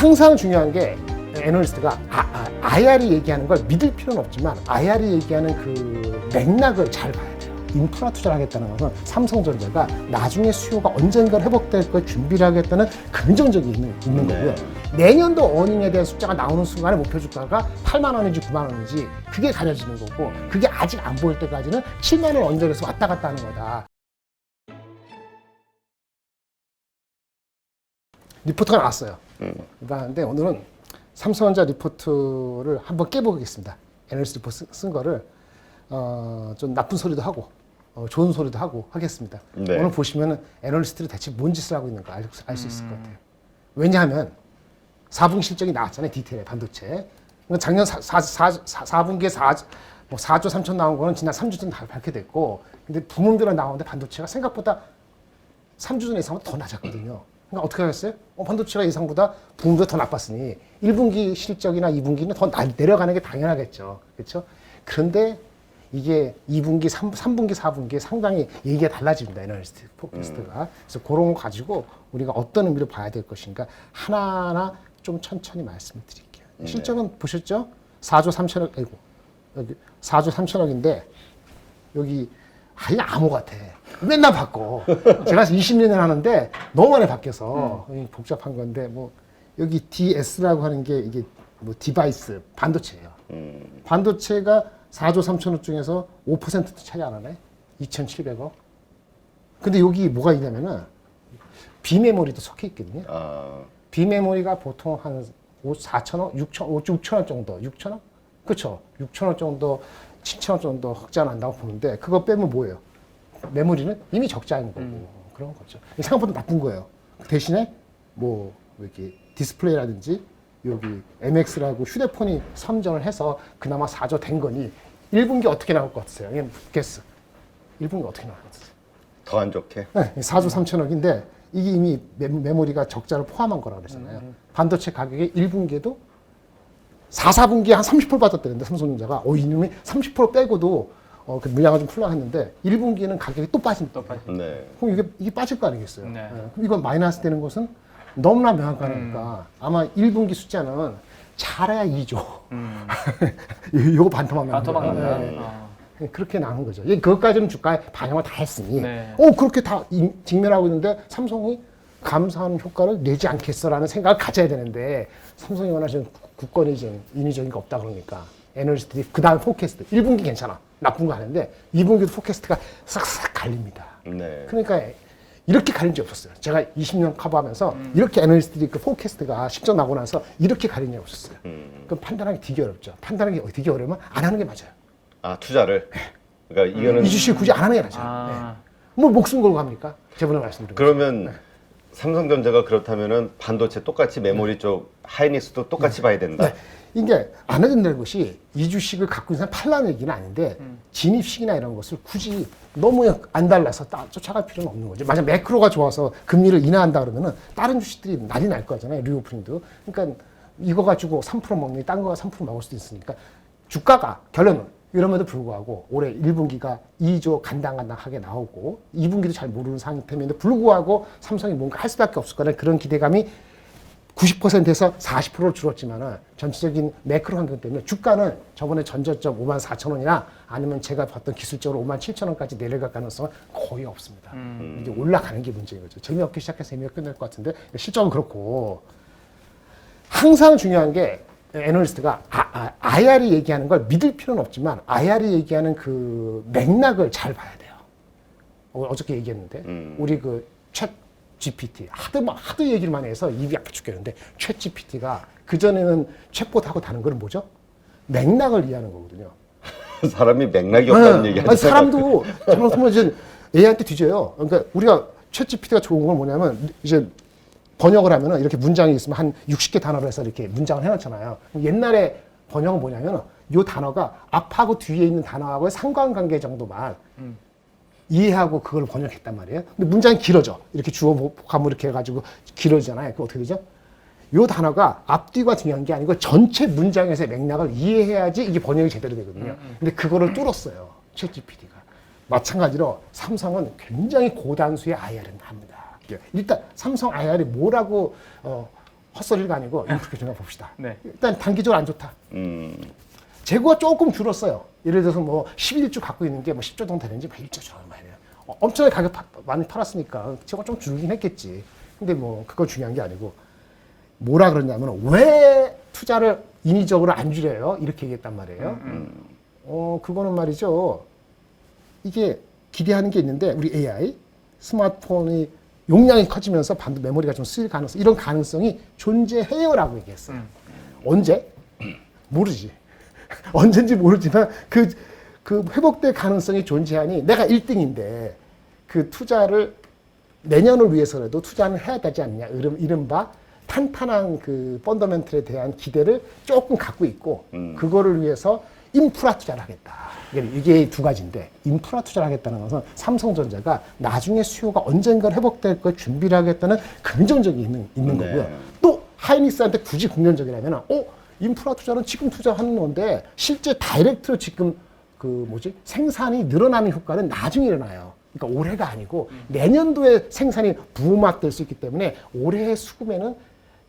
항상 중요한 게 애널리스트가 IR이 얘기하는 걸 믿을 필요는 없지만 IR이 얘기하는 그 맥락을 잘 봐야 돼요. 인프라 투자를 하겠다는 것은 삼성전자가 나중에 수요가 언젠가 회복될 걸 준비를 하겠다는 긍정적이 있는 거고요. 내년도 어닝에 대한 숫자가 나오는 순간에 목표 주가가 8만 원인지 9만 원인지 그게 가려지는 거고, 그게 아직 안 보일 때까지는 7만 원 언저리에서 왔다 갔다 하는 거다. 리포트가 나왔어요. 그런데 오늘은 삼성전자 리포트를 한번 깨보겠습니다. 애널리스트 리포트 쓴 거를 좀 나쁜 소리도 하고 좋은 소리도 하고 하겠습니다. 네. 오늘 보시면은 애널리스트들이 대체 뭔 짓을 하고 있는가 알 수 있을 것 같아요. 왜냐하면 4분기 실적이 나왔잖아요. 디테일의 반도체. 작년 4분기에 4조 3천 나온 거는 지난 3주 전 다 밝혀졌고, 근데 부문별로 나오는데 반도체가 생각보다 3주 전 예상보다 더 낮았거든요. 그러니까 어떻게 하겠어요? 반도체가 예상보다 부문보다 더 나빴으니 1분기 실적이나 2분기는 더 내려가는 게 당연하겠죠. 그렇죠? 그런데 이게 2분기, 3분기, 4분기에 상당히 얘기가 달라집니다. 애널리스트 포캐스트가. 그래서 그런 거 가지고 우리가 어떤 의미로 봐야 될 것인가 하나하나 좀 천천히 말씀을 드릴게요. 실적은 보셨죠? 4조 3천억, 아이고, 여기 4조 3천억인데 여기 아예 암호 같아. 맨날 바꿔. 제가 20년을 하는데 너무 많이 바뀌어서 복잡한 건데, 뭐 여기 DS라고 하는 게 이게 뭐 디바이스 반도체예요. 반도체가 4조 3천억 중에서 5%도 차지 안 하네. 2,700억. 근데 여기 뭐가 있냐면은 비메모리도 섞여 있거든요. 비메모리가 보통 한 4천억, 6천억 정도, 6천억? 그렇죠. 6천억 정도, 7천억 정도 흑자 난다고 보는데, 그거 빼면 뭐예요? 메모리는 이미 적자인 거고 그런 거죠. 생각보다 나쁜 거예요. 대신에 뭐 이렇게 디스플레이라든지 여기 MX라고 휴대폰이 선정을 해서 그나마 4조 된 거니 1분기 어떻게 나올 것 같으세요? 이게 게스. 1분기 어떻게 나올 것 같으세요? 더 안 좋게? 네, 4조 3천억인데 이게 이미 메모리가 적자를 포함한 거라고 그랬잖아요. 반도체 가격이 1분기에도 4분기에 한 30% 빠졌다는데 삼성전자가 이놈이 30% 빼고도 그 물량을 좀 풀려했는데 1분기는 가격이 또 빠진다. 네. 그럼 이게 빠질 거 아니겠어요? 네. 그럼 이건 마이너스 되는 것은 너무나 명확하니까 아마 1분기 숫자는 잘해야 2조. 요거 반토막 나는 반토막 거예요. 난다. 네. 그렇게 나는 거죠. 그것까지는 주가에 반영을 다 했으니 네. 그렇게 다 직면하고 있는데 삼성이 감사하는 효과를 내지 않겠어라는 생각을 가져야 되는데, 삼성이 원하시는 국권이즘 인위적인 거 없다 그러니까 애널리스트들이 그 다음 포캐스트 1분기 괜찮아 나쁜 거 하는데 2분기도 포캐스트가 싹싹 갈립니다. 네. 그러니까 이렇게 갈린 적 없었어요. 제가 20년 커버하면서 이렇게 애널리스트들이 그 포캐스트가 실적 나고 나서 이렇게 갈린 적이 없었어요. 그럼 판단하기 되게 어렵죠. 판단하기 되게 어려우면 안 하는 게 맞아요. 투자를? 그러니까 이거는 이 주식 굳이 안 하는 게 맞아요. 네. 뭐 목숨 걸고 합니까? 저번에 말씀드린 거죠. 그러면 삼성전자가 그렇다면은 반도체 똑같이 메모리 쪽 하이닉스도 똑같이 봐야 된다. 네. 이게 안 해준다는 것이 이 주식을 갖고 있는 사람 팔라는 얘기는 아닌데 진입식이나 이런 것을 굳이 너무 안 달라서 쫓아갈 필요는 없는 거죠. 만약 매크로가 좋아서 금리를 인하한다 그러면은 다른 주식들이 난리 날 거잖아요. 리오프닝도. 그러니까 이거 가지고 3% 먹니 딴 거가 3% 먹을 수도 있으니까 주가가 결론은 이럼에도 불구하고 올해 1분기가 2조 간당간당하게 나오고 2분기도 잘 모르는 상태임에도 불구하고 삼성이 뭔가 할 수밖에 없을 거라는 그런 기대감이 90%에서 40%로 줄었지만은 전체적인 매크로 환경 때문에 주가는 저번에 전저점 54,000원이나 아니면 제가 봤던 기술적으로 57,000원까지 내려갈 가능성은 거의 없습니다. 이제 올라가는 게 문제인 거죠. 재미없게 시작해서 재미없게 끝낼 것 같은데 실적은 그렇고, 항상 중요한 게 애널리스트가 IR이 얘기하는 걸 믿을 필요는 없지만 IR이 얘기하는 그 맥락을 잘 봐야 돼요. 어저께 얘기했는데 우리 그 챗 GPT 하도 얘기를 많이 해서 입이 아파 죽겠는데 챗 GPT가 그전에는 챗봇하고 다른 건 뭐죠? 맥락을 이해하는 거거든요. 사람이 맥락이 없다는 얘기 하죠. 사람도 잘못하면 이제 AI한테 뒤져요. 그러니까 우리가 챗 GPT가 좋은 건 뭐냐면 이제 번역을 하면은 이렇게 문장이 있으면 한 60개 단어로 해서 이렇게 문장을 해놨잖아요. 옛날에 번역은 뭐냐면 이 단어가 앞하고 뒤에 있는 단어하고의 상관관계 정도만 이해하고 그걸 번역했단 말이에요. 근데 문장이 길어져. 이렇게 주어 복합물 이렇게 해가지고 길어지잖아요. 그 어떻게 되죠? 이 단어가 앞뒤가 중요한 게 아니고 전체 문장에서의 맥락을 이해해야지 이게 번역이 제대로 되거든요. 근데 그거를 뚫었어요. 챗 GPT가. 마찬가지로 삼성은 굉장히 고단수의 IR을 합니다. 일단 삼성 IR이 뭐라고 헛소리가 아니고 인프레 좀 봅시다. 네. 일단 단기적으로 안 좋다. 재고가 조금 줄었어요. 예를 들어서 뭐 11주 갖고 있는 게 뭐 10조 정도 되는지 뭐 1조 정도 말이에요. 엄청나게 가격 많이 팔았으니까 재고가 좀 줄긴 했겠지. 근데 뭐 그건 중요한 게 아니고 뭐라 그러냐면 왜 투자를 인위적으로 안 줄여요? 이렇게 얘기했단 말이에요. 그거는 말이죠. 이게 기대하는 게 있는데 우리 AI 스마트폰이 용량이 커지면서 반도 메모리가 좀 쓰일 가능성 이런 가능성이 존재해요라고 얘기했어요. 언제? 모르지. 언젠지 모르지만 그 회복될 가능성이 존재하니 내가 1등인데 그 투자를 내년을 위해서라도 투자는 해야 되지 않냐. 이른바 탄탄한 그 펀더멘털에 대한 기대를 조금 갖고 있고 그거를 위해서 인프라 투자를 하겠다. 이게 두 가지인데 인프라 투자를 하겠다는 것은 삼성전자가 나중에 수요가 언젠가 회복될 걸 준비를 하겠다는 긍정적이 있는 거고요. 또 하이닉스한테 굳이 긍정적이라면 인프라 투자는 지금 투자하는 건데 실제 다이렉트로 지금 생산이 늘어나는 효과는 나중에 일어나요. 그러니까 올해가 아니고 내년도에 생산이 부음화될 수 있기 때문에 올해의 수급에는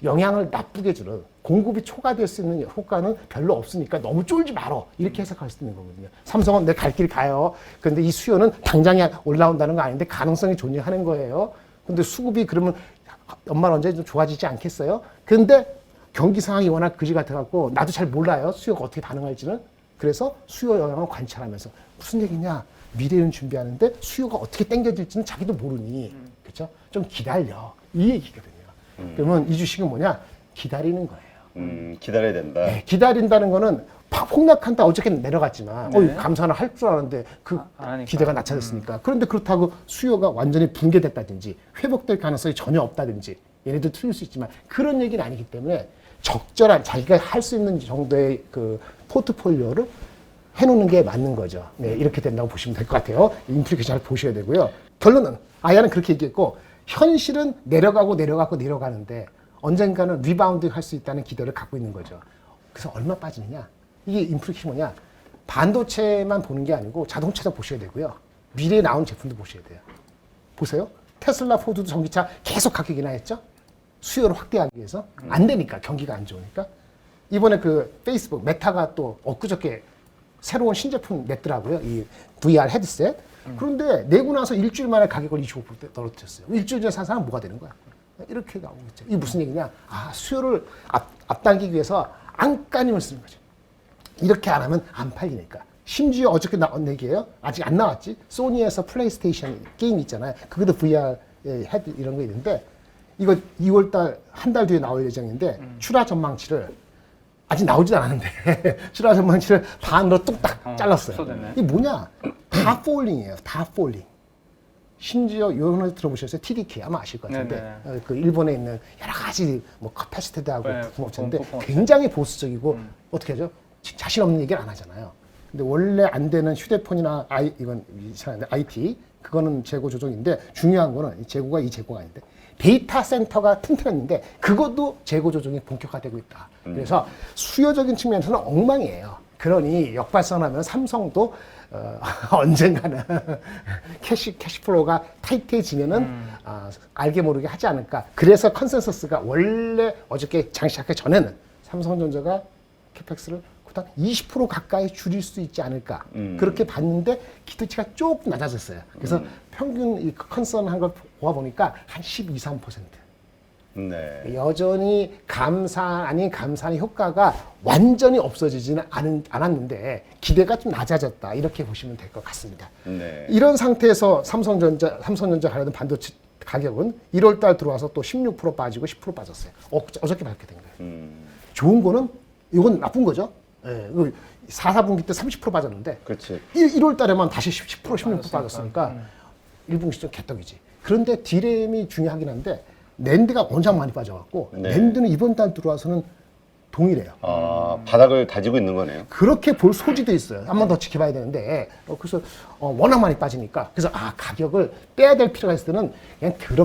영향을 나쁘게 주는 공급이 초과될 수 있는 효과는 별로 없으니까 너무 쫄지 말어. 이렇게 해석할 수 있는 거거든요. 삼성은 내 갈 길 가요. 그런데 이 수요는 당장에 올라온다는 거 아닌데 가능성이 존재하는 거예요. 근데 수급이 그러면 연말 언제 좀 좋아지지 않겠어요? 근데 경기 상황이 워낙 그지 같아갖고 나도 잘 몰라요. 수요가 어떻게 반응할지는. 그래서 수요 영향을 관찰하면서 무슨 얘기냐. 미래는 준비하는데 수요가 어떻게 당겨질지는 자기도 모르니. 그렇죠? 좀 기다려. 이 얘기거든요. 그러면 이 주식은 뭐냐? 기다리는 거예요. 기다려야 된다. 네, 기다린다는 거는 폭락한다 어저께는 내려갔지만 감산을 할 줄 알았는데 그 기대가 낮아졌으니까. 그런데 그렇다고 수요가 완전히 붕괴됐다든지 회복될 가능성이 전혀 없다든지 얘네들 틀릴 수 있지만 그런 얘기는 아니기 때문에 적절한 자기가 할 수 있는 정도의 그 포트폴리오를 해놓는 게 맞는 거죠. 네, 이렇게 된다고 보시면 될 것 같아요. 인플레이션 잘 보셔야 되고요. 결론은 아야는 그렇게 얘기했고 현실은 내려가는데 언젠가는 리바운드 할 수 있다는 기대를 갖고 있는 거죠. 그래서 얼마 빠지느냐? 이게 인플레이션이 뭐냐? 반도체만 보는 게 아니고 자동차도 보셔야 되고요. 미래에 나온 제품도 보셔야 돼요. 보세요. 테슬라, 포드도 전기차 계속 가격 인하했죠? 수요를 확대하기 위해서. 안 되니까, 경기가 안 좋으니까. 이번에 그 페이스북, 메타가 또 엊그저께 새로운 신제품 냈더라고요. 이 VR 헤드셋. 그런데 내고 나서 일주일 만에 가격을 25% 떨어뜨렸어요. 일주일 전에 산 사람은 뭐가 되는 거야? 이렇게 나오고 있죠. 이게 무슨 얘기냐? 수요를 앞당기기 위해서 안간힘을 쓰는 거죠. 이렇게 안 하면 안 팔리니까. 심지어 어저께 나온 얘기예요. 아직 안 나왔지. 소니에서 플레이스테이션 게임 있잖아요. 그것도 VR 헤드 이런 거 있는데 이거 2월달 한 달 뒤에 나올 예정인데 출하 전망치를 아직 나오지도 않았는데 출하 전망치를 반으로 뚝딱 잘랐어요. 이게 뭐냐? 다 폴링이에요. 다 폴링. 심지어 이런 들어보셨어요? TDK 아마 아실 것 같은데 그 일본에 있는 여러 가지 뭐 카패시티드하고 부품업체인데 굉장히 보수적이고 어떻게 하죠? 자신 없는 얘기를 안 하잖아요. 근데 원래 안 되는 휴대폰이나 이건 이상한데 IT 그거는 재고 조정인데 중요한 거는 이 재고가 아닌데 데이터 센터가 튼튼했는데 그것도 재고 조정이 본격화되고 있다. 그래서 수요적인 측면에서는 엉망이에요. 그러니 역발상하면 삼성도 언젠가는 캐시플로우가 타이트해지면은 알게 모르게 하지 않을까. 그래서 컨센서스가 원래 어저께 장 시작하기 전에는 삼성전자가 캐펙스를 20% 가까이 줄일 수 있지 않을까. 그렇게 봤는데 기대치가 조금 낮아졌어요. 그래서 평균 이 컨선한 걸 보아보니까 한 12, 13%. 네. 여전히 감산 아닌 감산의 효과가 완전히 없어지지는 않았는데 기대가 좀 낮아졌다. 이렇게 보시면 될 것 같습니다. 네. 이런 상태에서 삼성전자 관련된 반도체 가격은 1월 달 들어와서 또 16% 빠지고 10% 빠졌어요. 어저께 밝게 된 거예요. 좋은 거는 이건 나쁜 거죠. 예, 4분기 때 30% 빠졌는데 그렇지. 1월 달에만 다시 10%, 16% 빠졌으니까 1분기 시점 개떡이지. 그런데 디램이 중요하긴 한데 낸드가 워낙 많이 빠져갖고 낸드는 이번 달 들어와서는 동일해요. 바닥을 다지고 있는 거네요. 그렇게 볼 소지도 있어요. 한 번 더 지켜봐야 되는데 그래서 워낙 많이 빠지니까 그래서 가격을 빼야 될 필요가 있을 때는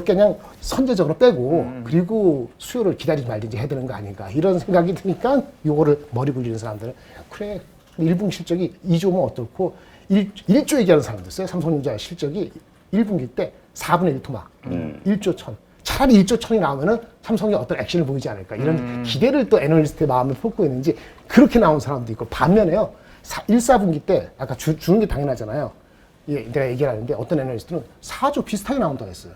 그냥 선제적으로 빼고 그리고 수요를 기다리지 말든지 해야 되는 거 아닌가 이런 생각이 드니까 요거를 머리 굴리는 사람들은 그래 1분기 실적이 2조면 어떻고 1조 얘기하는 사람도 있어요. 삼성전자 실적이 1분기 때 4분의 1 토막 1조 천. 자 차라리 1조 1천이 나오면은 삼성이 어떤 액션을 보이지 않을까 이런 기대를 또 애널리스트의 마음을 품고 있는지 그렇게 나온 사람도 있고 반면에요 1, 4분기 때 아까 주는 게 당연하잖아요. 예, 내가 얘기를 하는데 어떤 애널리스트는 4조 비슷하게 나온다고 했어요.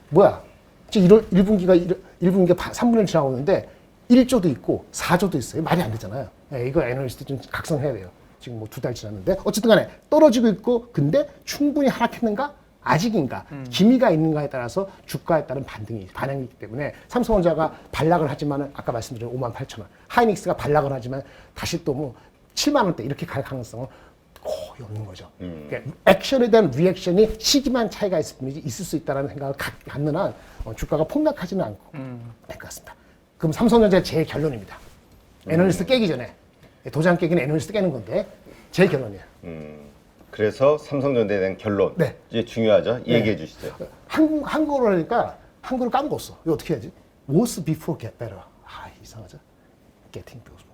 뭐야? 지금 1분기가 3분의 1 지나고 있는데 1조도 있고 4조도 있어요. 말이 안 되잖아요. 예, 이거 애널리스트 좀 각성해야 돼요. 지금 뭐 2달 지났는데 어쨌든 간에 떨어지고 있고 근데 충분히 하락했는가? 아직인가? 기미가 있는가에 따라서 주가에 따른 반응이 있기 때문에 삼성전자가 반락을 하지만 아까 말씀드린 58,000원 하이닉스가 반락을 하지만 다시 또 뭐 7만 원대 이렇게 갈 가능성은 거의 없는 거죠. 그러니까 액션에 대한 리액션이 시기만 차이가 있을 뿐이지 있을 수 있다는 생각을 갖는 한 주가가 폭락하지는 않고 될 것 같습니다. 그럼 삼성전자의 제 결론입니다. 애널리스트 깨기 전에 도장 깨기는 애널리스트 깨는 건데 제 결론이에요. 그래서 삼성전자에 대한 결론. 네. 이제 중요하죠. 얘기해 주시죠. 한국어로 하니까 한국어를 까먹었어. 이거 어떻게 해야지? Worse before get better. 아, 이상하죠? Getting better.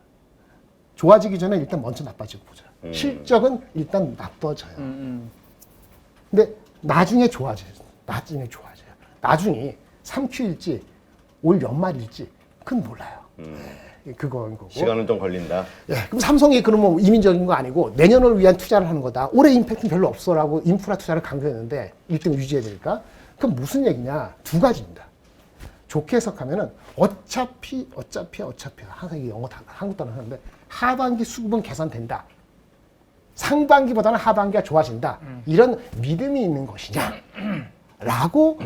좋아지기 전에 일단 먼저 나빠지고 보자. 실적은 일단 나빠져요. 근데 나중에 좋아져요. 나중이 3Q일지 올 연말일지 그건 몰라요. 그거인 거고. 시간은 좀 걸린다. 예, 그럼 삼성이 그러면 이민적인 거 아니고 내년을 위한 투자를 하는 거다. 올해 임팩트는 별로 없어라고 인프라 투자를 강조했는데 1등 유지해야 되니까. 그럼 무슨 얘기냐? 두 가지입니다. 좋게 해석하면은 어차피 항상 이게 한국 단어 하는데 하반기 수급은 개선된다. 상반기보다는 하반기가 좋아진다. 이런 믿음이 있는 것이냐? 라고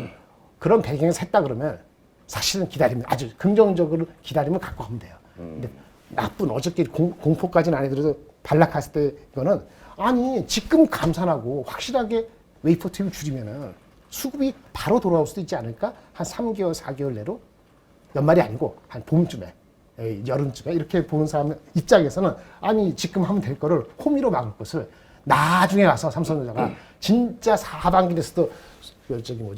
그런 배경에서 했다 그러면 사실은 기다리면 아주 긍정적으로 기다리면 갖고 가면 돼요. 근데 나쁜 어저께 공포까지는 아니더라도 반락했을 때 이거는 아니 지금 감산하고 확실하게 웨이퍼 투입을 줄이면은 수급이 바로 돌아올 수도 있지 않을까? 한 3개월, 4개월 내로 연말이 아니고 한 봄쯤에 여름쯤에 이렇게 보는 사람 입장에서는 아니 지금 하면 될 거를 호미로 막을 것을 나중에 가서 삼성전자가 진짜 하반기 됐어도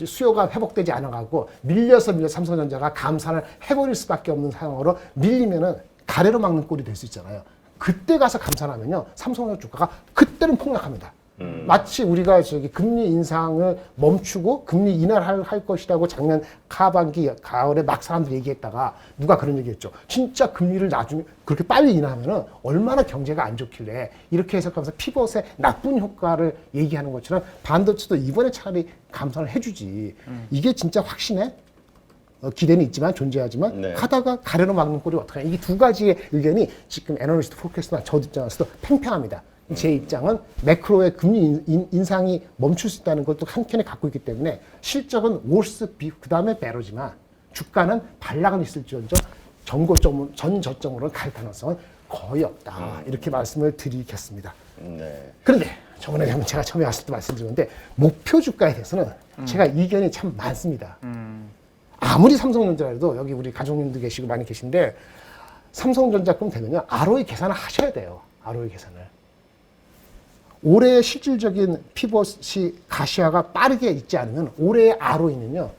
수요가 회복되지 않아가고 밀려서 삼성전자가 감산을 해버릴 수밖에 없는 상황으로 밀리면은 가래로 막는 꼴이 될 수 있잖아요. 그때 가서 감산하면요 삼성전자 주가가 그때는 폭락합니다. 마치 우리가 금리 인상을 멈추고 금리 인하를 할 것이라고 작년 하반기 가을에 막 사람들이 얘기했다가 누가 그런 얘기했죠. 진짜 금리를 나중에 그렇게 빨리 인하하면은 얼마나 경제가 안 좋길래 이렇게 해석하면서 피벗의 나쁜 효과를 얘기하는 것처럼 반도체도 이번에 차라리 감산을 해주지. 이게 진짜 확신해? 기대는 있지만 존재하지만 네. 하다가 가래로 막는 꼴이 어떡하냐. 이게 두 가지의 의견이 지금 애널리스트 포커스나 저 입장에서도 팽팽합니다. 제 입장은 매크로의 금리 인상이 멈출 수 있다는 것도 한켠에 갖고 있기 때문에 실적은 worse 그 다음에 bettter지만 주가는 반락은 있을지언정 전 저점으로 갈 가능성은 거의 없다. 이렇게 말씀을 드리겠습니다. 네. 그런데 저번에 제가 처음에 왔을 때 말씀드렸는데 목표 주가에 대해서는 제가 이견이 참 많습니다. 아무리 삼성전자라도 여기 우리 가족님도 계시고 많이 계신데 삼성전자금 되면요 ROE 계산을 하셔야 돼요. ROE 계산을. 올해의 실질적인 피벗이 가시화가 빠르게 있지 않으면 올해의 ROE는요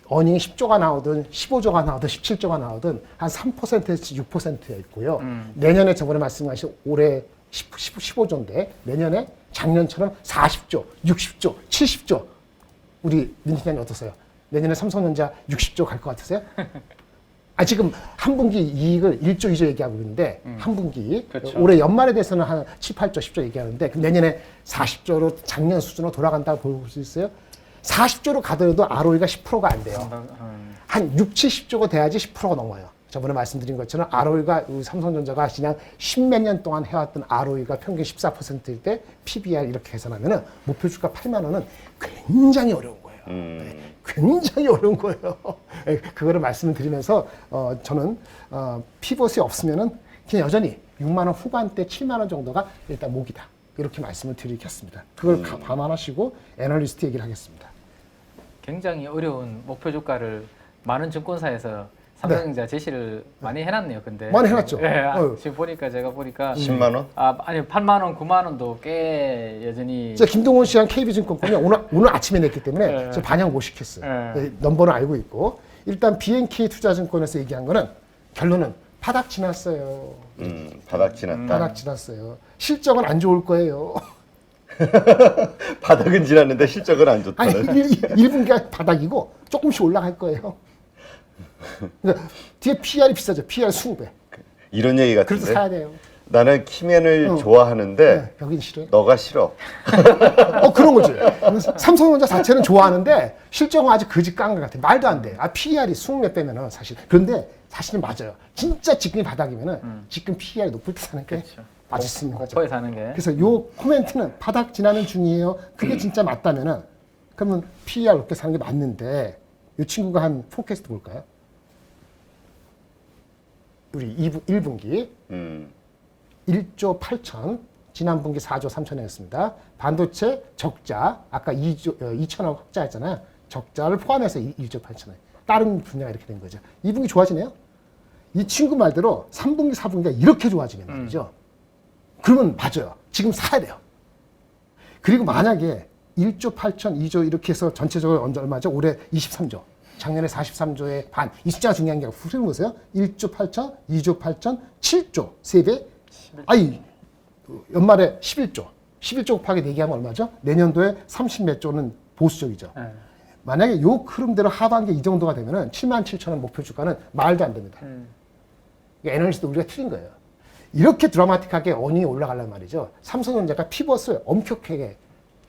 어닝이 10조가 나오든 15조가 나오든 17조가 나오든 한 3%에서 6%에 있고요. 내년에 저번에 말씀하신 올해 15조인데 내년에 작년처럼 40조, 60조, 70조 우리 민팀장님 어떠세요? 내년에 삼성전자 60조 갈 것 같으세요? 아, 지금 한 분기 이익을 1조, 2조 얘기하고 있는데, 한 분기. 그렇죠. 올해 연말에 대해서는 한 7, 8조, 10조 얘기하는데, 그럼 내년에 40조로 작년 수준으로 돌아간다고 볼 수 있어요? 40조로 가더라도 ROE가 10%가 안 돼요. 한 6, 70조가 돼야지 10%가 넘어요. 저번에 말씀드린 것처럼 ROE가 우리 삼성전자가 그냥 10몇 년 동안 해왔던 ROE가 평균 14%일 때 PBR 이렇게 계산하면은 목표 주가 8만 원은 굉장히 어려운 거예요. 네, 굉장히 어려운 거예요. 네, 그거를 말씀을 드리면서 저는 피벗이 없으면은 그냥 여전히 6만 원 후반대 7만 원 정도가 일단 목이다. 이렇게 말씀을 드리겠습니다. 그걸 감안하시고 애널리스트 얘기를 하겠습니다. 굉장히 어려운 목표 주가를 많은 증권사에서 삼성전자 제시를 많이 해놨네요. 근데 많이 해놨죠. 네, 지금 보니까 제가 보니까 10만 원? 아니 8만 원, 9만 원도 꽤 여전히. 제가 김동원 씨랑 KB증권권이 오늘 아침에 냈기 때문에 네. 제가 반영 못 시켰어요. 네. 넘버는 알고 있고 일단 BNK 투자증권에서 얘기한 거는 결론은 바닥 지났어요. 바닥 지났다. 바닥 지났어요. 실적은 안 좋을 거예요. 바닥은 지났는데 실적은 안 아니 좋다는. 1분기가 바닥이고 조금씩 올라갈 거예요. 그러니까 뒤에 PR이 비싸죠. PR 20배. 이런 얘기 그래서 같은데. 사야 돼요. 나는 키맨을 좋아하는데 네, 여긴 싫어요. 너가 싫어. 그런 거지. 삼성전자 자체는 좋아하는데 실적은 아직 거지 깐 것 같아. 말도 안 돼. PR이 20몇 배면은 사실. 그런데 사실은 맞아요. 진짜 지금이 바닥이면은 지금 PR이 높을 때 사는 게 그렇죠. 맛있는 거죠. 고퍼에 사는 게. 그래서 요 코멘트는 바닥 지나는 중이에요. 그게 진짜 맞다면은 그러면 PER 높게 사는 게 맞는데 이 친구가 한 포캐스트 볼까요? 우리 1분기 1조 8천, 지난 분기 4조 3천이었습니다. 반도체 적자, 아까 2천억 흑자했잖아요. 적자를 포함해서 1조 8천억. 다른 분야가 이렇게 된 거죠. 2분기 좋아지네요. 이 친구 말대로 3분기, 4분기가 이렇게 좋아지면 말이죠. 그러면 맞아요. 지금 사야 돼요. 그리고 만약에 1조 8천, 2조 이렇게 해서 전체적으로 얼마죠? 올해 23조. 작년에 43조의 반. 이 숫자가 중요한 게 아니라 후를 보세요. 1조 8천, 2조 8천, 7조. 3배. 아니, 연말에 11조. 11조 곱하기 4개 하면 얼마죠? 내년도에 30몇 조는 보수적이죠. 네. 만약에 요 흐름대로 하반기 이 정도가 되면은 7만 7천 원 목표 주가는 말도 안 됩니다. 애널리스트 우리가 틀린 거예요. 이렇게 드라마틱하게 어닝이 올라가려면 말이죠. 삼성전자가 피벗을 엄격하게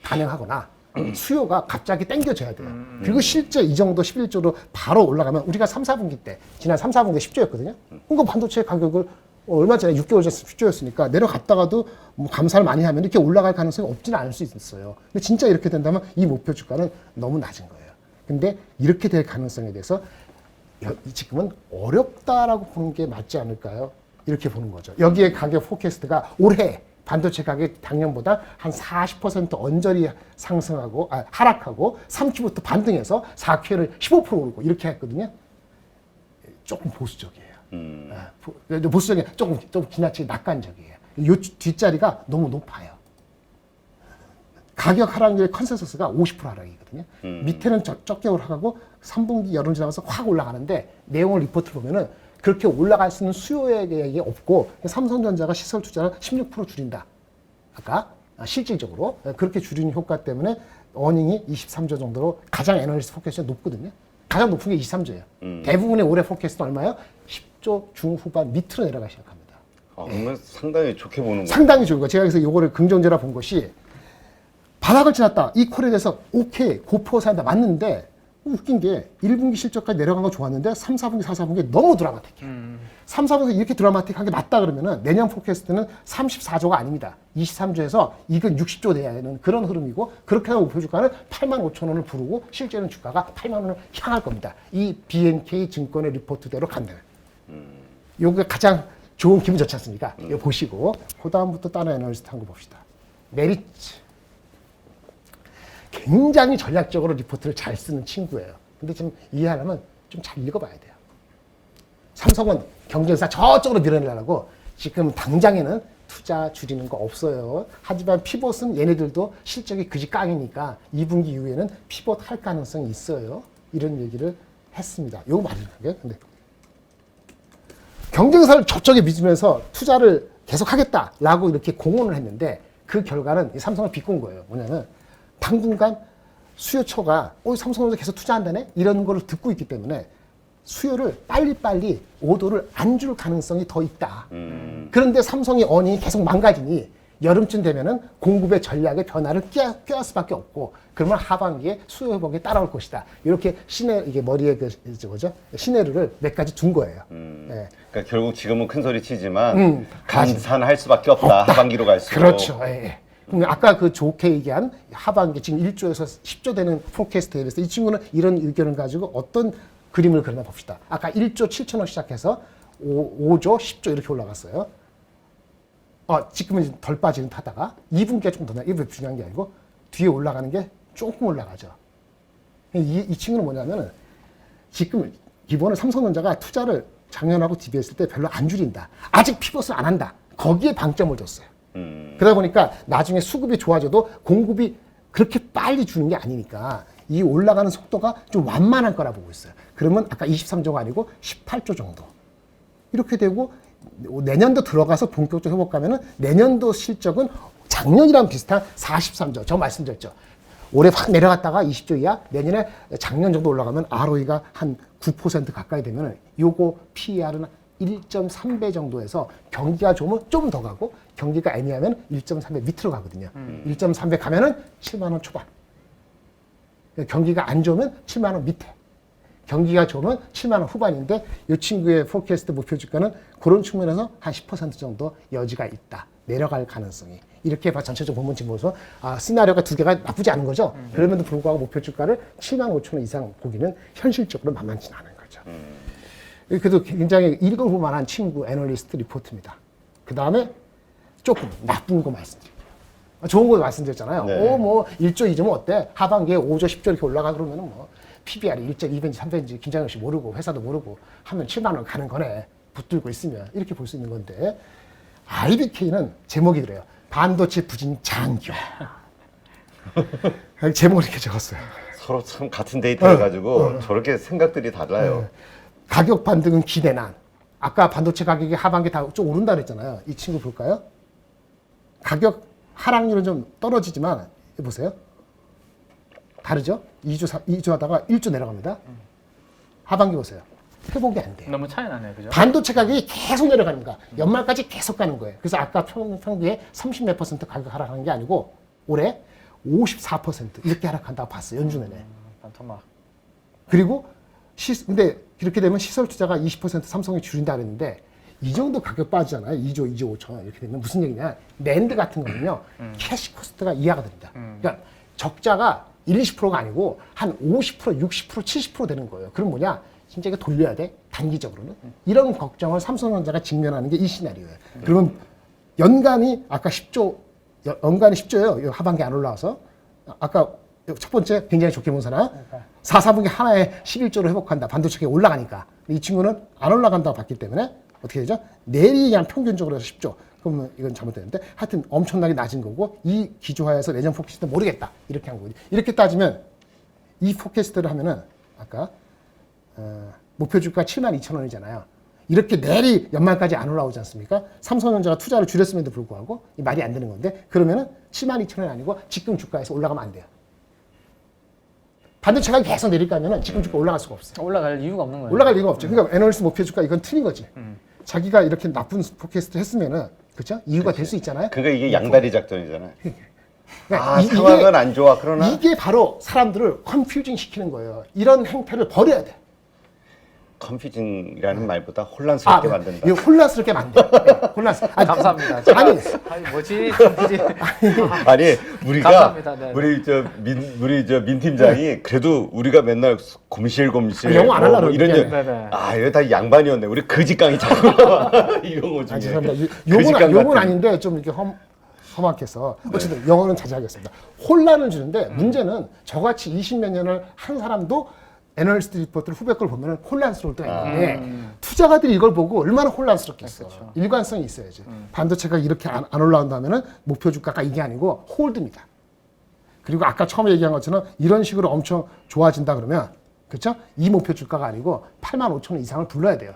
단행하거나 수요가 갑자기 땡겨져야 돼요. 그리고 실제 이 정도 11조로 바로 올라가면 우리가 3, 4분기 때 지난 3, 4분기 10조였거든요. 그러니까 반도체 가격을 얼마 전에 6개월 전에 10조였으니까 내려갔다가도 뭐 감사를 많이 하면 이렇게 올라갈 가능성이 없지는 않을 수 있어요. 근데 진짜 이렇게 된다면 이 목표 주가는 너무 낮은 거예요. 근데 이렇게 될 가능성에 대해서 지금은 어렵다라고 보는 게 맞지 않을까요? 이렇게 보는 거죠. 여기에 가격 포캐스트가 올해 반도체 가격이 작년보다 한 40% 언저리 상승하고, 하락하고 3Q부터 반등해서 4Q를 15% 오르고 이렇게 했거든요. 조금 보수적이에요. 보수적인 조금 지나치게 낙관적이에요. 이 뒷자리가 너무 높아요. 가격 하락률의 컨센서스가 50% 하락이거든요. 밑에는 적게 하락하고 3분기 여름 지나면서 확 올라가는데 내용을 리포트를 보면은 그렇게 올라갈 수 있는 수요에 없고 삼성전자가 시설 투자를 16% 줄인다. 아까 실질적으로 그렇게 줄이는 효과 때문에 어닝이 23조 정도로 가장 애널리스트 포캐스트가 높거든요. 가장 높은 게 23조예요. 대부분의 올해 포캐스트는 얼마예요? 10조 중후반 밑으로 내려가기 시작합니다. 그러면 상당히 좋게 보는 거예요. 상당히 좋은 거. 제가 그래서 이거를 긍정적으로 본 것이 바닥을 지났다. 이 콜에 대해서 오케이 고포 산다 맞는데 웃긴 게 1분기 실적까지 내려간 거 좋았는데 3, 4분기, 4, 4분기 너무 드라마틱해요. 3, 4분기 이렇게 드라마틱하게 맞다 그러면은 내년 포캐스트는 34조가 아닙니다. 23조에서 이건 60조 돼야 하는 그런 흐름이고 그렇게 하면 목표 주가는 8만 5천 원을 부르고 실제는 주가가 8만 원을 향할 겁니다. 이 BNK 증권의 리포트대로 간다면. 요게 가장 좋은 기분 좋지 않습니까? 이거 보시고 그 다음부터 다른 애널리스트 한 거 봅시다. 메리츠. 굉장히 전략적으로 리포트를 잘 쓰는 친구예요. 근데 지금 이해하려면 좀 잘 읽어봐야 돼요. 삼성은 경쟁사 저쪽으로 밀어내려고 지금 당장에는 투자 줄이는 거 없어요. 하지만 피벗은 얘네들도 실적이 그지 깡이니까 2분기 이후에는 피벗 할 가능성이 있어요. 이런 얘기를 했습니다. 요거 말이에요. 근데 경쟁사를 저쪽에 믿으면서 투자를 계속 하겠다라고 이렇게 공언을 했는데 그 결과는 삼성을 비꼰 거예요. 뭐냐면 당분간 수요처가 삼성전자 계속 투자한다네? 이런 거를 듣고 있기 때문에 수요를 빨리빨리 오더를 안 줄 가능성이 더 있다. 그런데 삼성이 어닝이 계속 망가지니 여름쯤 되면은 공급의 전략의 변화를 꾀할 수밖에 없고 그러면 하반기에 수요 회복이 따라올 것이다. 이렇게 이게 머리에 시네리오를 몇 가지 둔 거예요. 네. 그러니까 결국 지금은 큰 소리 치지만 감산할 수밖에 없다. 하반기로 갈수록. 그렇죠. 예. 아까 그 좋게 얘기한 하반기 지금 1조에서 10조 되는 포캐스트에 대해서 이 친구는 이런 의견을 가지고 어떤 그림을 그려나 봅시다. 아까 1조 7천억 시작해서 5조, 10조 이렇게 올라갔어요. 지금은 덜 빠지는 타다가 2분기가 조금 더 나. 이게 중요한 게 아니고 뒤에 올라가는 게 조금 올라가죠. 이 친구는 뭐냐면은 지금 기본은 삼성전자가 투자를 작년하고 비교했을 때 별로 안 줄인다. 아직 피벗을 안 한다. 거기에 방점을 뒀어요. 그러다 보니까 나중에 수급이 좋아져도 공급이 그렇게 빨리 주는 게 아니니까 이 올라가는 속도가 좀 완만할 거라 보고 있어요. 그러면 아까 23조가 아니고 18조 정도. 이렇게 되고 내년도 들어가서 본격적으로 회복하면은 내년도 실적은 작년이랑 비슷한 43조. 저 말씀드렸죠. 올해 확 내려갔다가 20조 이하, 내년에 작년 정도 올라가면 ROE가 한 9% 가까이 되면 요거 PER은 1.3배 정도에서 경기가 좋으면 좀 더 가고 경기가 애매하면 1.3배 밑으로 가거든요. 1.3배 가면은 7만 원 초반. 경기가 안 좋으면 7만 원 밑에. 경기가 좋으면 7만 원 후반인데 이 친구의 포캐스트 목표 주가는 그런 측면에서 한 10% 정도 여지가 있다. 내려갈 가능성이. 이렇게 전체적으로 보면 지금 보면서 시나리오가 두 개가 나쁘지 않은 거죠. 그럼에도 불구하고 목표 주가를 7만 5천 원 이상 보기는 현실적으로 만만치 않은 거죠. 그래도 굉장히 읽어볼 만한 친구 애널리스트 리포트입니다. 그 다음에 조금 나쁜 거 말씀드릴게요. 좋은 거 말씀드렸잖아요. 네. 뭐 1조, 2조면 어때? 하반기에 5조, 10조 이렇게 올라가 그러면은 뭐 PBR이 1조, 2배인지 3배인지 김장현 씨 모르고 회사도 모르고 하면 7만 원 가는 거네. 붙들고 있으면 이렇게 볼 수 있는 건데 IBK는 제목이 그래요. 반도체 부진 장기화. 제목을 이렇게 적었어요. 서로 참 같은 데이터를 가지고 저렇게 생각들이 달라요. 가격 반등은 기대난. 아까 반도체 가격이 하반기 다 좀 오른다 그랬잖아요. 이 친구 볼까요? 가격 하락률은 좀 떨어지지만 보세요. 다르죠? 2조 하다가 1조 내려갑니다. 하반기 보세요. 회복이 안 돼요. 너무 차이 나네요, 그죠? 반도체 가격이 계속 내려가니까 연말까지 계속 가는 거예요. 그래서 아까 평균에 30몇 % 가격 하락한 게 아니고 올해 54% 이렇게 하락한다고 봤어요. 연준 내내. 반토막. 그리고 근데 이렇게 되면 시설 투자가 20% 삼성이 줄인다 그랬는데 이 정도 가격 빠지잖아요. 2조 5천 이렇게 되면 무슨 얘기냐? 랜드 같은 거는요. 캐시 코스트가 이하가 됩니다. 그러니까 적자가 1, 20%가 아니고 한 50%, 60%, 70% 되는 거예요. 그럼 뭐냐? 진짜 이거 돌려야 돼? 단기적으로는? 이런 걱정을 삼성전자가 직면하는 게 이 시나리오예요. 그러면 연간이 아까 10조, 연간이 10조예요. 하반기 안 올라와서. 아까 첫 번째 굉장히 좋게 본 사람. 4분기 하나에 11조로 회복한다. 반도체가 올라가니까. 이 친구는 안 올라간다고 봤기 때문에 어떻게 되죠? 내리 그냥 평균적으로 해서 10조. 그러면 이건 잘못되는데 하여튼 엄청나게 낮은 거고 이 기조화에서 내년 포캐스트 모르겠다. 이렇게 한 거거든요. 이렇게 따지면 이 포캐스트를 하면은 아까 목표 주가 72,000원이잖아요. 이렇게 내리 연말까지 안 올라오지 않습니까? 삼성전자가 투자를 줄였음에도 불구하고 이 말이 안 되는 건데 그러면은 72,000원이 아니고 지금 주가에서 올라가면 안 돼요. 반도체가 계속 내릴까 하면은 지금 주가 올라갈 수가 없어요. 올라갈 이유가 없는 거예요. 올라갈 이유가 없죠. 그러니까 애널리스트 목표 주가 이건 틀린 거지. 자기가 이렇게 나쁜 포캐스트 했으면은 그렇죠? 이유가 될 수 있잖아요. 그러니까 이게 양다리 작전이잖아요. 그러니까 상황은 안 좋아. 그러나 이게 바로 사람들을 컨퓨징 시키는 거예요. 이런 행태를 버려야 돼. 컨퓨징이라는 말보다 혼란스럽게 만든다. 이거 혼란스럽게 만들어. 네, 혼란스럽게. 감사합니다. 제가, 아니, 뭐지? 아니 우리가 감사합니다. 네. 우리 민 팀장이 그래도 우리가 맨날 곰실곰실 영어 안 하려고 이런 그러는데. 네네. 이거 다 양반이었네. 우리 거짓강이 자꾸 나와. 이용호 중에. 죄송합니다. 거짓강 요건 같은. 아닌데 좀 이렇게 험악해서 어쨌든 영어는 자제하겠습니다. 혼란을 주는데 문제는 저같이 20몇 년을 한 사람도 애널리스트 리포트를 후배 걸 보면 혼란스러울 때가 있는데 투자가들이 이걸 보고 얼마나 혼란스럽겠어. 그렇죠. 일관성이 있어야지. 반도체가 이렇게 안 올라온다면 목표 주가가 이게 아니고 홀드입니다. 그리고 아까 처음에 얘기한 것처럼 이런 식으로 엄청 좋아진다 그러면 그렇죠? 이 목표 주가가 아니고 85,000원 이상을 불러야 돼요.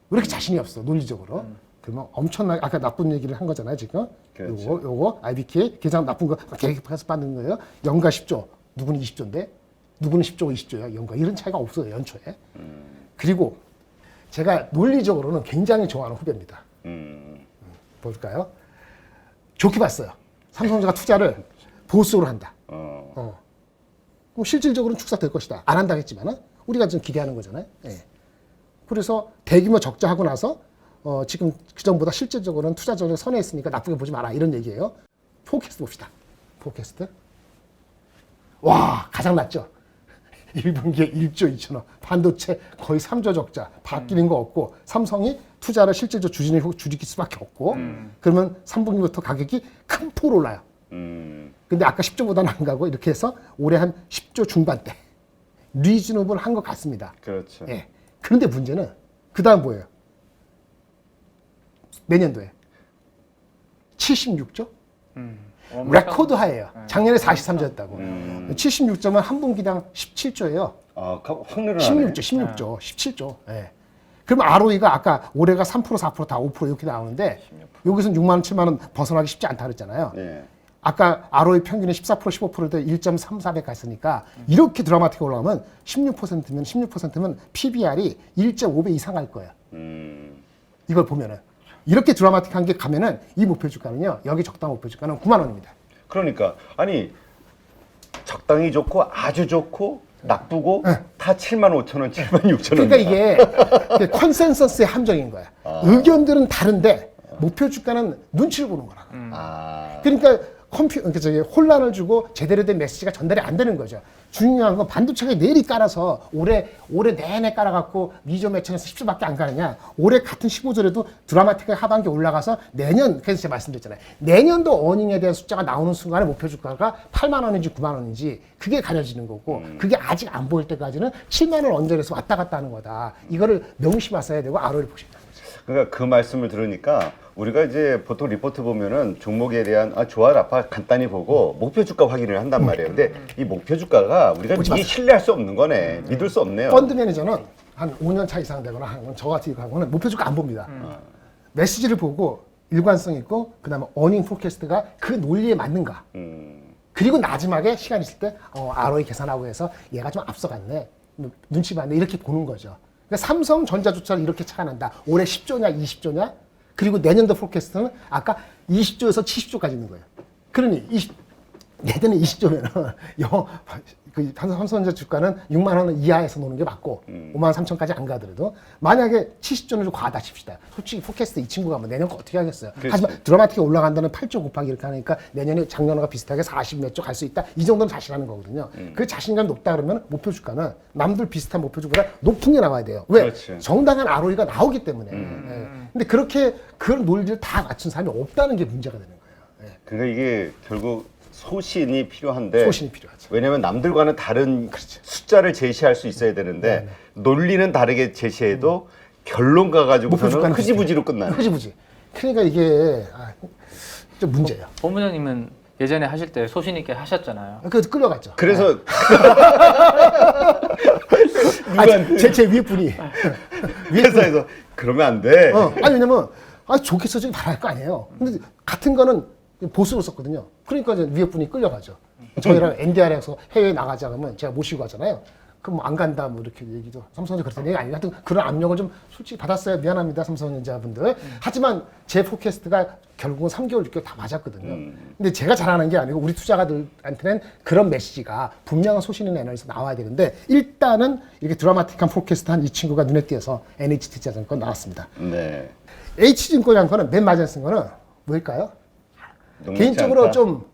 왜 이렇게 자신이 없어 논리적으로. 그러면 엄청나게 아까 나쁜 얘기를 한 거잖아요 지금. 그렇죠. 요거 IBK 계산 나쁜 거 계획해서 받는 거예요. 연가 10조 누구는 20조인데 누구는 10조 20조야 연가 이런 차이가 없어요 연초에. 그리고 제가 논리적으로는 굉장히 좋아하는 후배입니다. 볼까요? 좋게 봤어요. 삼성전자가 투자를 보수로 한다. 그럼 실질적으로는 축소될 것이다. 안 한다 했지만은 우리가 지금 기대하는 거잖아요. 예. 그래서 대규모 적자하고 나서 지금 그 전보다 실질적으로는 투자 전략 선회했으니까 나쁘게 보지 마라 이런 얘기예요. 포캐스트 봅시다. 포캐스트. 와 가장 낮죠. 1분기에 1조 2천억 반도체 거의 3조 적자 바뀌는 거 없고 삼성이 투자를 실질적으로 줄이킬 수밖에 없고 그러면 3분기부터 가격이 큰 폭으로 올라요. 근데 아까 10조보다는 안 가고 이렇게 해서 올해 한 10조 중반대 리즈너블 한 것 같습니다. 그렇죠. 예. 그런데 문제는 그 다음 뭐예요? 내년도에 76조? 레코드 하예요. 작년에 43조였다고. 76조면 한 분기당 17조예요. 확 늘어나네. 16조. 17조. 예. 그럼 ROE가 아까 올해가 3%, 4%, 다 5% 이렇게 나오는데 여기서는 6만 원, 7만 원 벗어나기 쉽지 않다 그랬잖아요. 네. 아까 ROE 평균이 14% 15%도 1.34배 갔으니까 이렇게 드라마틱하게 올라가면 16%면 PBR이 1.5배 이상 할 거예요. 이걸 보면은 이렇게 드라마틱한 게 가면은 이 목표 주가는요. 여기 적당 목표 주가는 9만 원입니다. 그러니까 아니 적당히 좋고 아주 좋고 나쁘고 다 7만 5천 원, 7만 6천 원. 그러니까 이게 컨센서스의 함정인 거야. 의견들은 다른데 목표 주가는 눈치를 보는 거라고. 그러니까 그러니까 저기 혼란을 주고 제대로 된 메시지가 전달이 안 되는 거죠. 중요한 건 반도체가 내리 깔아서 올해 내내 깔아갖고 미조 매천에서 10조밖에 안 가느냐. 올해 같은 15조라도 드라마틱하게 하반기 올라가서 내년, 그래서 제가 말씀드렸잖아요. 내년도 어닝에 대한 숫자가 나오는 순간에 목표 주가가 8만 원인지 9만 원인지 그게 가려지는 거고 그게 아직 안 보일 때까지는 7만 원 언저리에서 왔다 갔다 하는 거다. 이거를 명심하셔야 되고 ROE를 보셔야 됩니다. 그러니까 그 말씀을 들으니까 우리가 이제 보통 리포트 보면은 종목에 대한 좋아 나빠 간단히 보고 목표 주가 확인을 한단 말이에요. 근데 이 목표 주가가 우리가 이게 신뢰할 수 없는 거네. 믿을 수 없네요. 펀드 매니저는 한 5년 차 이상 되거나 하는 저 같은 경우는 목표 주가 안 봅니다. 메시지를 보고 일관성 있고 그다음에 어닝 포캐스트가 그 논리에 맞는가. 그리고 마지막에 시간 있을 때 ROE 계산하고 해서 얘가 좀 앞서갔네. 눈치 봤네. 이렇게 보는 거죠. 그러니까 삼성전자조차 이렇게 차가 난다. 올해 10조냐 20조냐? 그리고 내년도 포캐스트는 아까 20조에서 70조까지 있는 거예요. 그러니 내년에 20조면은 그 삼성전자 주가는 6만 원 이하에서 노는 게 맞고 5만 3천까지 안 가더라도 만약에 70조는 좀 과하다 칩시다. 솔직히 포캐스트 이 친구가 뭐 내년 거 어떻게 하겠어요. 그렇지. 하지만 드라마틱하게 올라간다는 8조 곱하기 이렇게 하니까 내년에 작년과 비슷하게 40 몇 조 갈 수 있다. 이 정도는 자신하는 거거든요. 그 자신감 높다 그러면 목표 주가는 남들 비슷한 목표 주가보다 높은 게 나와야 돼요. 왜? 그렇지. 정당한 ROE가 나오기 때문에. 예. 근데 그렇게 그런 논리를 다 맞춘 사람이 없다는 게 문제가 되는 거예요. 예. 그러니까 이게 결국 소신이 필요한데 소신이 필요하죠. 왜냐면 남들과는 다른 숫자를 제시할 수 있어야 되는데 논리는 다르게 제시해도 결론 가가지고서는 주가는 흐지부지로 끝나요. 흐지부지. 그러니까 이게 좀 문제예요. 본부장님은 예전에 하실 때 소신 있게 하셨잖아요. 그래서 끌려갔죠. 그래서 제 위에 분이 회사에서 그러면 안 돼. 아니 왜냐면 좋게 써주기 바랄 거 아니에요. 근데 같은 거는 보수로 썼거든요. 그러니까 이제 위에 분이 끌려가죠. 저희랑 NDR에서 해외에 나가자 그러면 제가 모시고 가잖아요. 그럼 뭐 안 간다 뭐 이렇게 얘기도 삼성전자 그랬던 얘기 아니고 하여튼 그런 압력을 좀 솔직히 받았어요. 미안합니다 삼성전자분들. 하지만 제 포캐스트가 결국은 3개월 6개월 다 맞았거든요. 근데 제가 잘하는 게 아니고 우리 투자가들한테는 그런 메시지가 분명한 소신 있는 애널리스트 나와야 되는데 일단은 이렇게 드라마틱한 포캐스트 한 이 친구가 눈에 띄어서 NH투자증권 나왔습니다. 네. H증권이라는 거는 맨 마지막에 쓴 거는 뭘까요? 녹록지 개인적으로 않다? 좀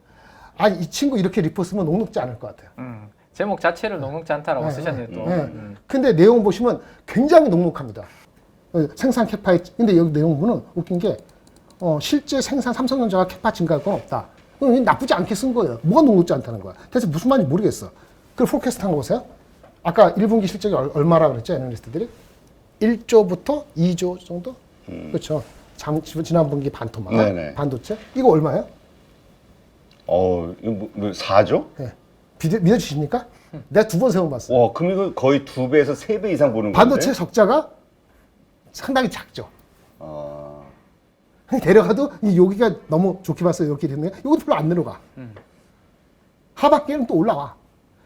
이 친구 이렇게 리포트 쓰면 녹록지 않을 것 같아요. 제목 자체를 녹록지 않다라고 쓰셨네요. 또. 근데 내용 보시면 굉장히 녹록합니다. 생산 캐파에 근데 여기 내용 보면 웃긴 게 실제 생산 삼성전자가 캐파 증가할 건 없다. 그럼 나쁘지 않게 쓴 거예요. 뭐가 녹록지 않다는 거야. 그래서 무슨 말인지 모르겠어. 그 포캐스트 한 거 보세요. 아까 1분기 실적이 얼마라 그랬죠? 애널리스트들이 1조부터 2조 정도? 그렇죠. 지난 분기 반토막, 네네. 반도체 이거 얼마예요? 이거 뭐 4조? 네. 믿어주십니까? 내가 2번 세워봤어요. 와, 그럼 이거 거의 2배에서 3배 이상 보는 건데? 반도체 적자가 상당히 작죠. 아, 데려가도 여기가 너무 좋게 봤어요. 이렇게 됐네. 이것도 별로 안 내려가. 하반기에는 또 올라와.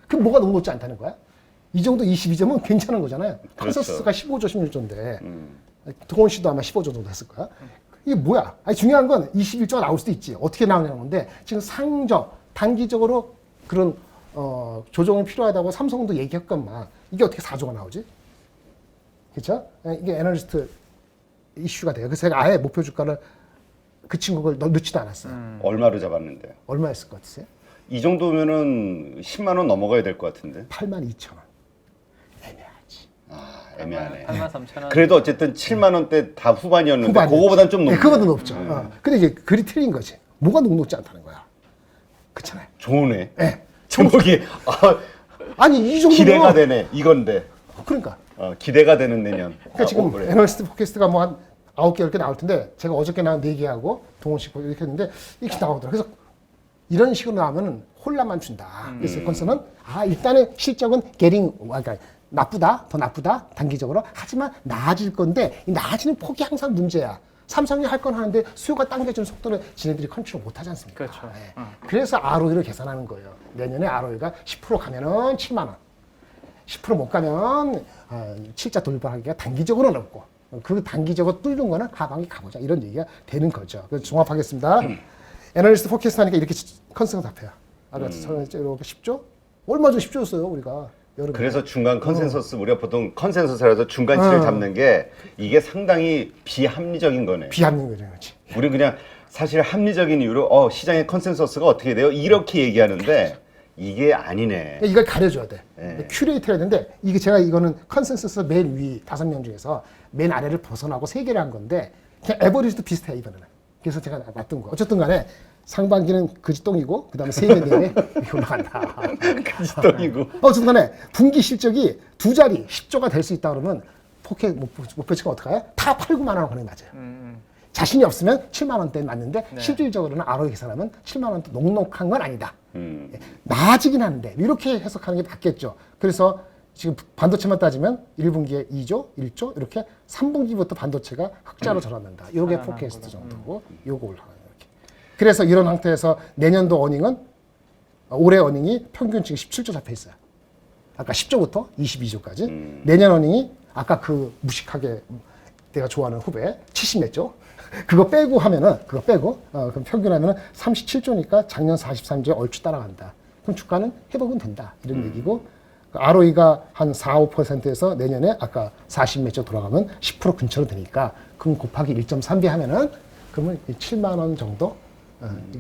그럼 뭐가 너무 높지 않다는 거야? 이 정도 22점은 괜찮은 거잖아요. 그렇죠. 컨센서스가 15조, 16조인데 동원 씨도 아마 15조 정도 했을 거야. 이게 뭐야? 아니, 중요한 건 21조가 나올 수도 있지. 어떻게 나오냐는 건데 지금 상정, 단기적으로 그런 조정이 필요하다고 삼성도 얘기했건만 이게 어떻게 4조가 나오지? 그렇죠? 이게 애널리스트 이슈가 돼요. 그래서 제가 아예 목표 주가를 그 친구를 넣지도 않았어요. 얼마로 잡았는데요? 얼마였을 것 같으세요? 이 정도면은 10만 원 넘어가야 될 것 같은데. 82,000원. 애매하지. 애매하네. 83,000원. 그래도 어쨌든 7만 원대 다 후반이었는데 후반이었지. 그거보단 좀 높네. 그거보다 높죠. 근데 이제 글이 틀린 거지. 뭐가 녹록지 않다는 거야. 그렇잖아요. 좋으네. 네. 제목이 아니 이 정도면 기대가 되네. 이건데. 그러니까. 기대가 되는 내년. 그러니까 지금 그래. 애널리스트 포캐스트가 뭐 한 9개, 10개 나올 텐데 제가 어저께 나온 4개하고 동원 씨 이렇게 했는데 이렇게 나오더라고요. 그래서 이런 식으로 나오면은 혼란만 준다. 그래서 컨서는 일단은 실적은 그러니까 나쁘다, 더 나쁘다, 단기적으로. 하지만 나아질 건데 이 나아지는 폭이 항상 문제야. 삼성이 할 건 하는데 수요가 당겨주는 속도를 지네들이 컨트롤 못 하지 않습니까? 그렇죠. 예. 그래서 ROE를 계산하는 거예요. 내년에 ROE가 10% 가면은 7만 원. 10% 못 가면 7자 돌파하기가 단기적으로는 없고 그 단기적으로 뚫는 거는 하반기 가보자 이런 얘기가 되는 거죠. 그래서 종합하겠습니다. 애널리스트 포캐스트 하니까 이렇게 컨센서스 답해요. 아까 이렇게 10조? 얼마 전 10조였어요 우리가. 여름에. 그래서 중간 컨센서스 우리가 보통 컨센서스라서 중간치를 잡는 게 이게 상당히 비합리적인 거네. 비합리적인 거지. 우리 그냥 사실 합리적인 이유로 시장의 컨센서스가 어떻게 돼요? 이렇게 얘기하는데 이게 아니네. 이걸 가려줘야 돼. 네. 큐레이터 해야 되는데 이거는 컨센서스 맨 위 5명 중에서 맨 아래를 벗어나고 3개를 한 건데 그냥 에버리지도 비슷해 이번에는. 그래서 제가 놨던 거. 어쨌든 간에 상반기는 그지똥이고 그다음에 3개 내에 올라간다. 그지똥이고. 어쨌든 간에 분기 실적이 두 자리 10조가 될 수 있다 그러면 목표치가 어떡해요? 다 8, 9만 원 하는 게 맞아요. 자신이 없으면 7만 원대 맞는데 네. 실질적으로는 ROE 계산하면 7만 원대 녹록한 건 아니다. 나아지긴 하는데 이렇게 해석하는 게 맞겠죠. 그래서 지금 반도체만 따지면 1분기에 2조, 1조 이렇게 3분기부터 반도체가 흑자로 전환된다. 이게 하나는 포캐스트 거죠. 정도고 요거 올라가요. 이렇게. 그래서 이런 상태에서 내년도 어닝은 올해 어닝이 평균 지금 17조 잡혀 있어요. 아까 10조부터 22조까지. 내년 어닝이 아까 그 무식하게 내가 좋아하는 후배 70몇 조 그거 빼고 그럼 평균 하면은 37조니까 작년 43조에 얼추 따라간다. 그럼 주가는 회복은 된다. 이런 얘기고 ROE가 한 4, 5%에서 내년에 아까 40몇 조 돌아가면 10% 근처로 되니까 그럼 곱하기 1.3배 하면은 그러면 7만 원 정도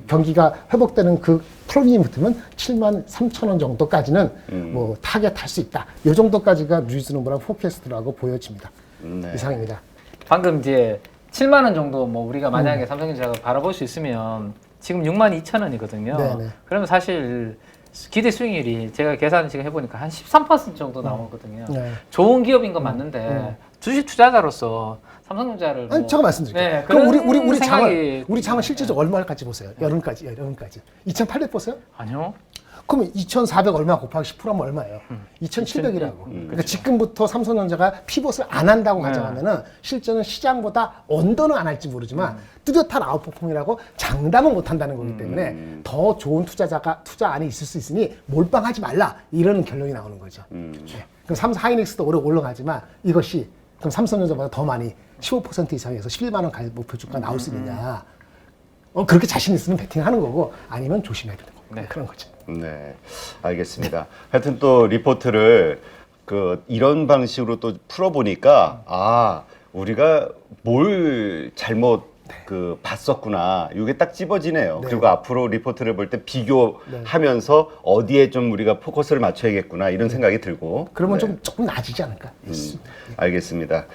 경기가 회복되는 그 프로그램이 붙으면 7만 3천 원 정도까지는 뭐 타겟 할 수 있다. 이 정도까지가 리즈너블한 포캐스트라고 보여집니다. 네. 이상입니다. 방금 이제 7만 원 정도 뭐 우리가 만약에 삼성전자가 바라볼 수 있으면 지금 6만 2천 원이거든요. 네네. 그러면 사실 기대 수익률이 제가 계산 지금 해보니까 한 13% 정도 나오거든요. 네. 좋은 기업인 건 맞는데 주식 투자자로서 삼성전자를 아니, 뭐 제가 말씀드릴게요. 네, 그럼 그런 우리 생각이- 장을 실제적으로 얼마까지 보세요? 여름까지. 2,800 보세요? 아니요. 그러면 2,400 얼마 곱하기 10%하면 얼마예요? 2,700이라고. 그러니까 지금부터 삼성전자가 피벗을 안 한다고 가정하면은 실제는 시장보다 언더는 안 할지 모르지만 뚜렷한 아웃퍼폼이라고 장담은 못 한다는 거기 때문에 더 좋은 투자자가 투자 안에 있을 수 있으니 몰빵하지 말라 이런 결론이 나오는 거죠. 네. 그럼 삼성 하이닉스도 오래 올라가지만 이것이 그럼 삼성전자보다 더 많이 15% 이상에서 11만 원 목표 주가 나올 수 있느냐? 그렇게 자신 있으면 베팅하는 거고 아니면 조심해야 되는 거고 네. 그런 거죠. 네, 알겠습니다. 하여튼 또 리포트를 이런 방식으로 또 풀어보니까 우리가 뭘 잘못 봤었구나. 이게 딱 찝어지네요. 네. 그리고 앞으로 리포트를 볼 때 비교하면서 어디에 좀 우리가 포커스를 맞춰야겠구나 이런 생각이 들고. 그러면 네. 조금 나아지지 않을까? 알겠습니다.